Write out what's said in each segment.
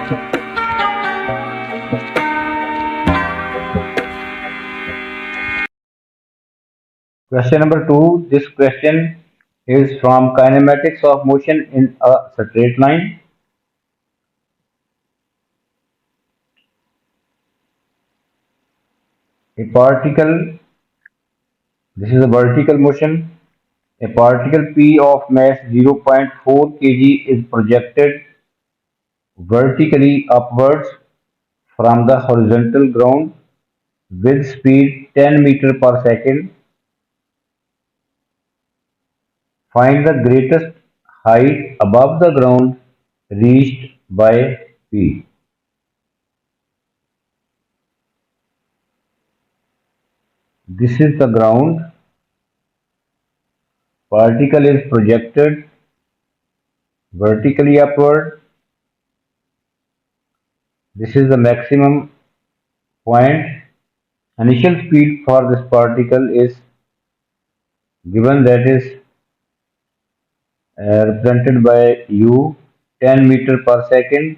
Question number two. This question is from kinematics of motion in a straight line. A particle, this is a vertical motion. A particle P of mass 0.4 kg is projected vertically upwards from the horizontal ground with speed 10 meter per second. Find the greatest height above the ground reached by P. This is the ground. Particle is projected vertically upward. This is the maximum point. Initial speed for this particle is given, that is represented by u, 10 meter per second.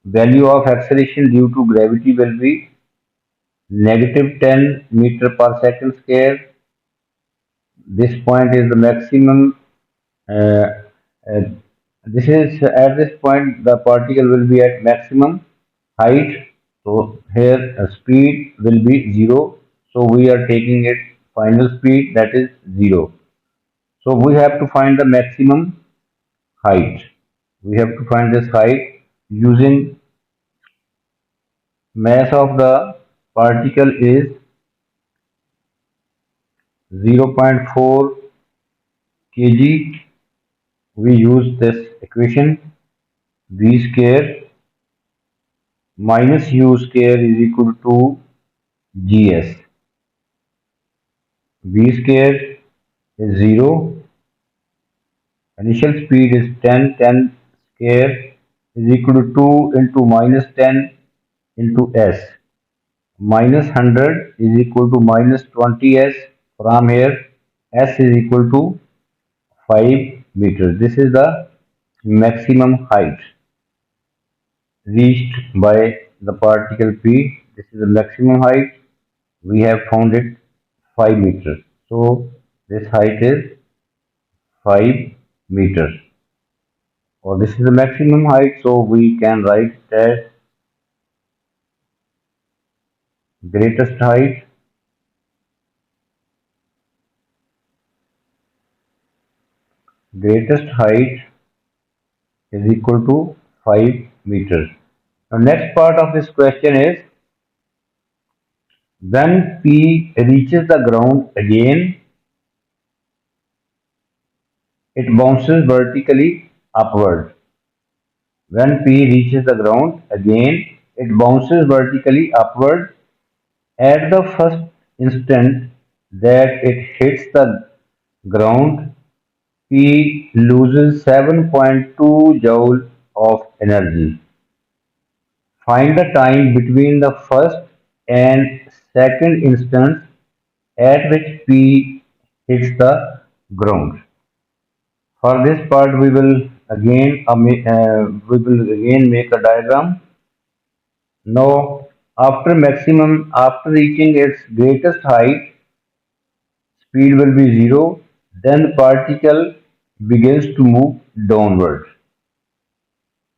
Value of acceleration due to gravity will be negative 10 meter per second square. This point is the maximum. Uh, uh, this is at this point the particle will be at maximum height. So here speed will be 0. So we are taking it final speed, that is 0. So we have to find the maximum height. We have to find this height using mass of the particle is 0.4 kg. We use this equation, v square minus u square is equal to gs. V square is 0. Initial speed is 10. 10 square is equal to 2 into minus 10 into s. Minus 100 is equal to minus 20s. From here, s is equal to 5 meters. This is the maximum height reached by the particle P. This is the maximum height. We have found it 5 meters. So this height is 5 meters. Or this is the maximum height. So we can write it as greatest height greatest height is equal to 5 meters. Now next part of this question is, when P reaches the ground again, it bounces vertically upward. When P reaches the ground again, it bounces vertically upward. At the first instant that it hits the ground, P loses 7.2 joule of energy. Find the time between the first and second instance at which P hits the ground. For this part, we will again make a diagram. Now, after reaching its greatest height, speed will be 0. Then the particle begins to move downward.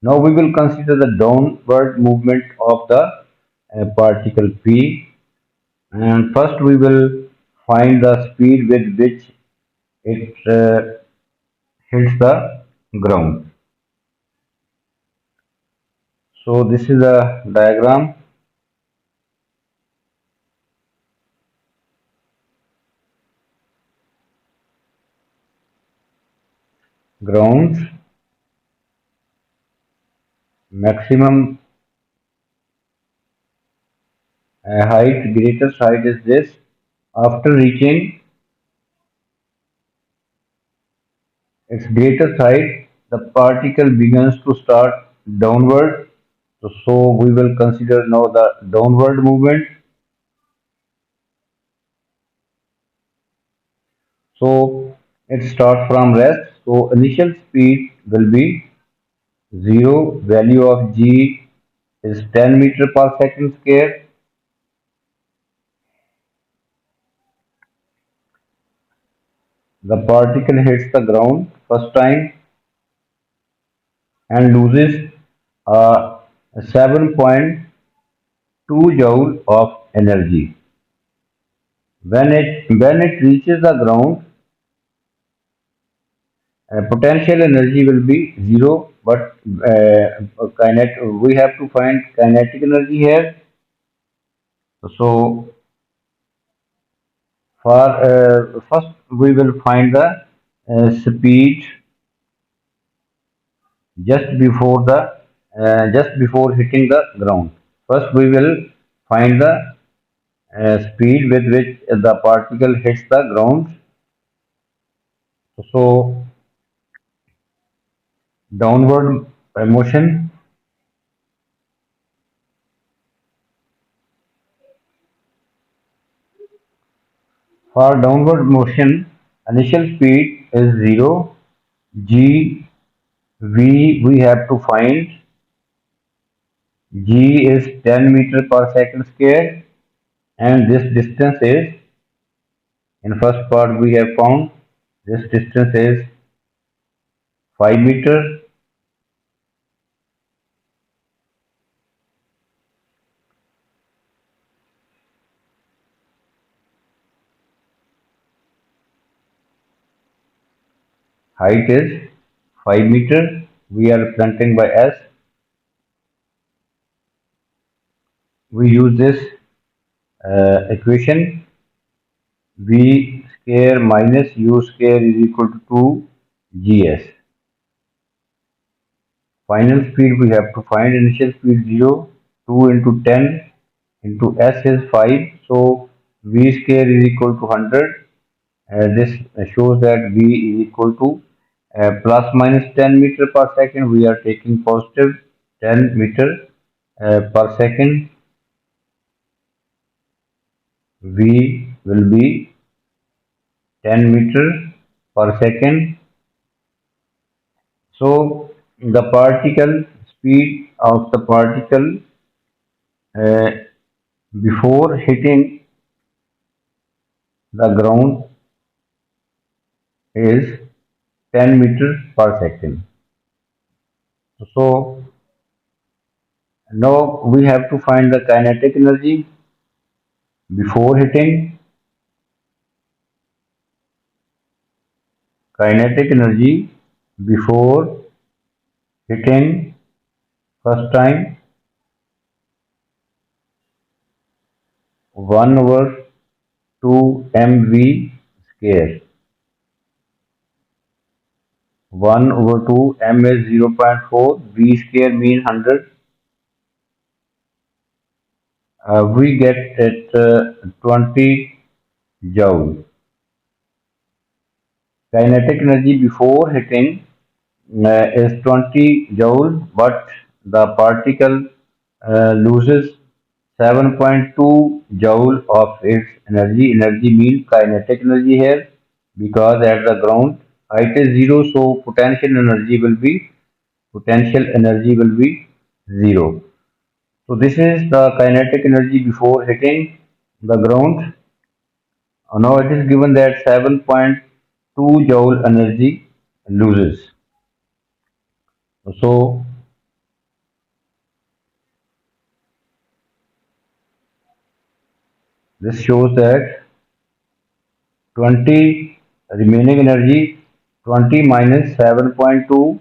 Now we will consider the downward movement of the particle P, and first we will find the speed with which it hits the ground. So this is a diagram. Ground maximum height, greatest height is this. After reaching its greatest height, the particle begins to start downward. So we will consider now the downward movement. So it starts from rest. So initial speed will be 0, value of g is 10 meter per second square. The particle hits the ground first time and loses uh, 7.2 joule of energy. When it reaches the ground, potential energy will be zero, but we have to find kinetic energy here. So for first we will find the speed just before hitting the ground. First we will find the speed with which the particle hits the ground. So downward motion. For downward motion, initial speed is 0. G we have to find. G is 10 meter per second square, and this distance is, in first part we have found, this distance is 5 meter. Height is 5 meter. We are representing by S. We use this equation. V square minus U square is equal to 2 gs. Final speed we have to find. Initial speed 0, 2 into 10 into S is 5. So V square is equal to 100. This shows that V is equal to plus minus 10 meter per second. We are taking positive 10 meter per second. V will be 10 meter per second. So the particle speed of the particle uh, before hitting the ground is 10 meter per second. So now we have to find the kinetic energy before hitting. Kinetic energy before hitting first time 1 over 2 mv square. 1 over 2 m is 0.4, v square mean 100. We get it 20 joule. Kinetic energy before hitting is 20 joule, but the particle loses 7.2 joule of its energy. Energy means kinetic energy here, because at the ground height is 0, so potential energy will be 0. So this is the kinetic energy before hitting the ground. Now it is given that 7.2 joule energy loses. So this shows that 20 remaining energy, 20 minus 7.2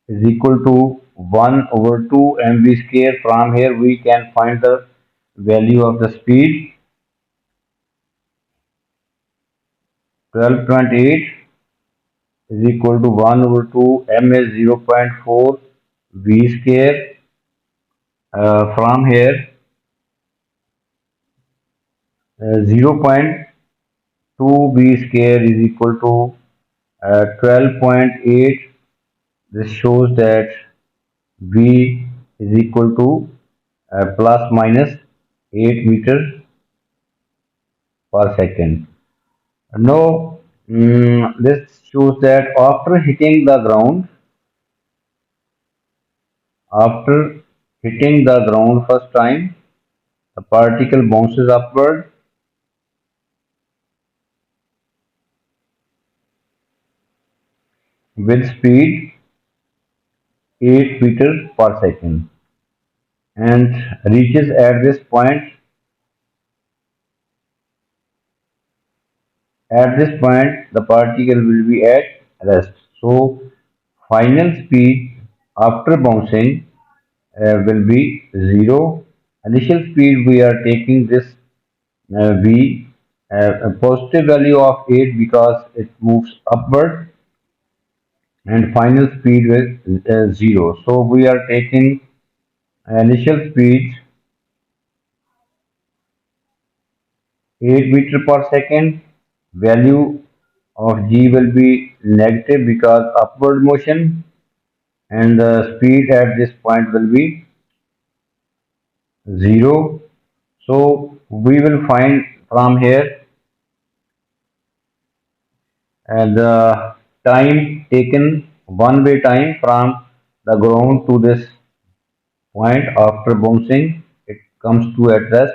is equal to 1 over 2 mv square. From here we can find the value of the speed. 12.8 is equal to 1 over 2 m is 0.4 v square. From here 0.2 v square is equal to 12.8. This shows that v is equal to plus minus 8 meter per second. Now, this shows that after hitting the ground, After hitting the ground first time, the particle bounces upward with speed 8 meters per second and reaches at this point the particle will be at rest. So final speed after bouncing will be 0. Initial speed we are taking this v a positive value of 8 because it moves upward, and final speed is 0. So we are taking initial speed 8 meter per second. Value of g will be negative because upward motion, and the speed at this point will be 0. So we will find from here the time taken, one way time from the ground to this point after bouncing. It comes to at rest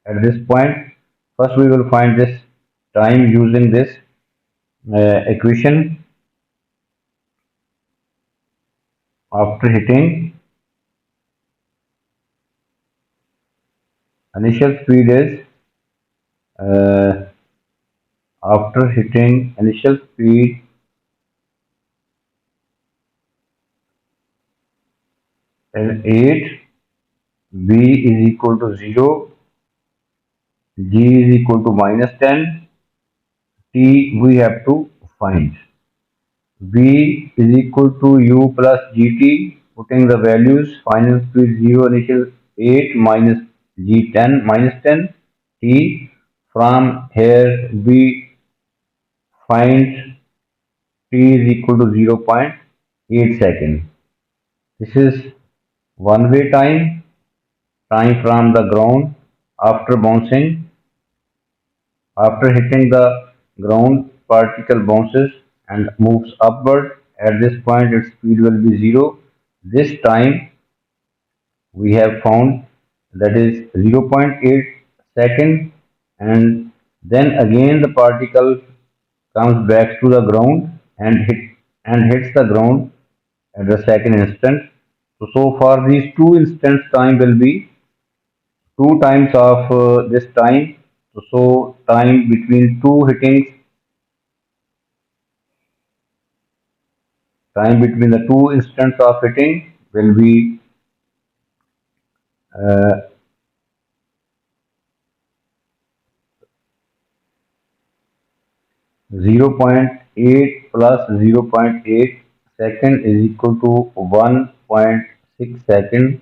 at this point. First we will find this time using this equation. After hitting, initial speed is uh, after hitting initial speed is 8, v is equal to 0, g is equal to minus 10, t we have to find. V is equal to u plus gt, putting the values, final speed 0, initial 8 minus g 10 minus 10 t. From here we find t is equal to 0.8 seconds. This is one way time from the ground after bouncing. After hitting the ground, particle bounces and moves upward. At this point, its speed will be 0. This time we have found, that is 0.8 second, and then again the particle comes back to the ground and hits the ground at the second instant. So for these two instants, time will be two times of this time. So time between two hittings, time between the two instants of hitting will be uh, 0.8 plus 0.8 second is equal to 1.6 second.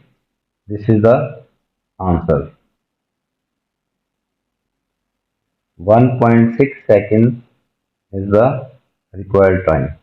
This is the answer. 1.6 second is the required time.